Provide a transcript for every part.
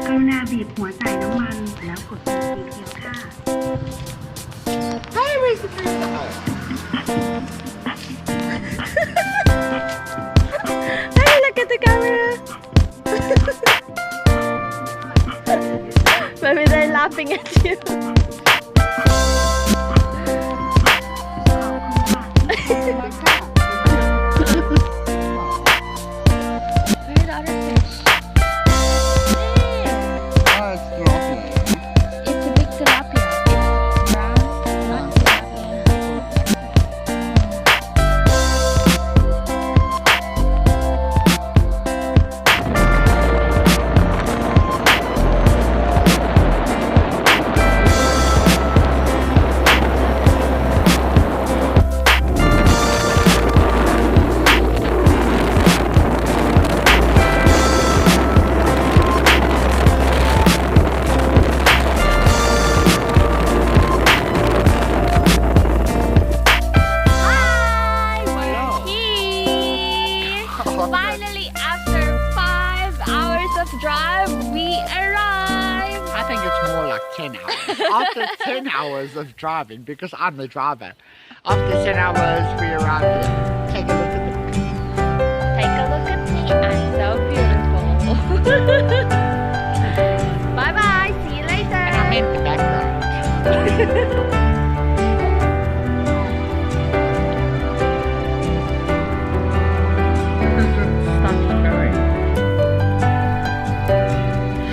กรุณาบีบหัวใส่น้ำมันแล้วกดปุ่มสีเขียวค่ะ Hey, where's the first Hey, look at the camera. Maybe they're laughing at you. Where are the other fish? Oh, it's tilapia. It's a big tilapia. It's brown, not tilapia. Hi, we're here. Finally, after 5 hours of drive, we arrived. I think it's more like 10 hours. After 10 hours of driving, because I'm the driver, after 10 hours we arrived here. Take a look at the Take a look at me. I'm so beautiful. Bye bye. See you later. and I'm in the background. Stop going.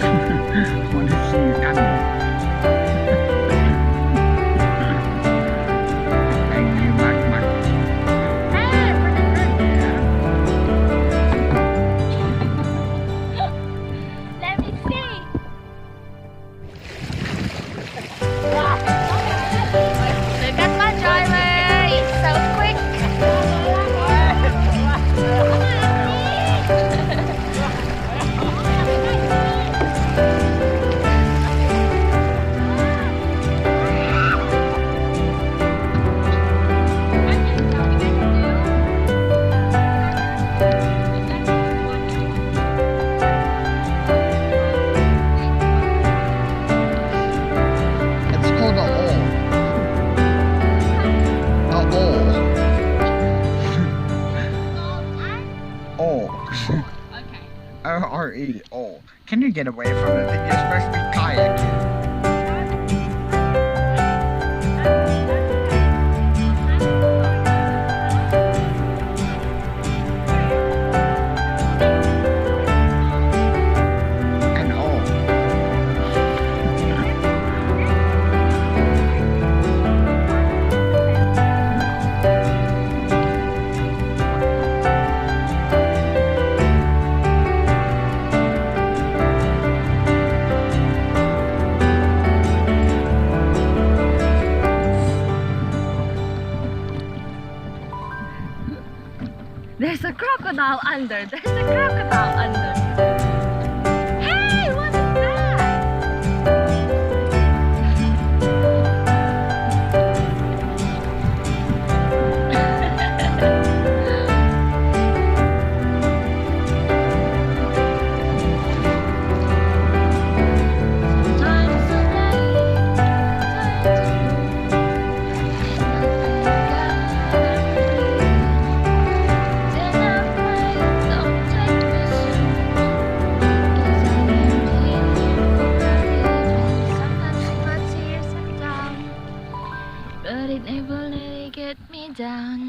I want to see you animal. Thank you, Mac. Hey, pretty good. Let me see. Look at my driver. It's so quick. It's called a hole. A hole. Oh. Okay. O-R-E. Oh. Can you get away from it? You're supposed to be kayaking. An O. There's a crocodile under. There's a crocodile under. Hey, what is that? But it never really get me down.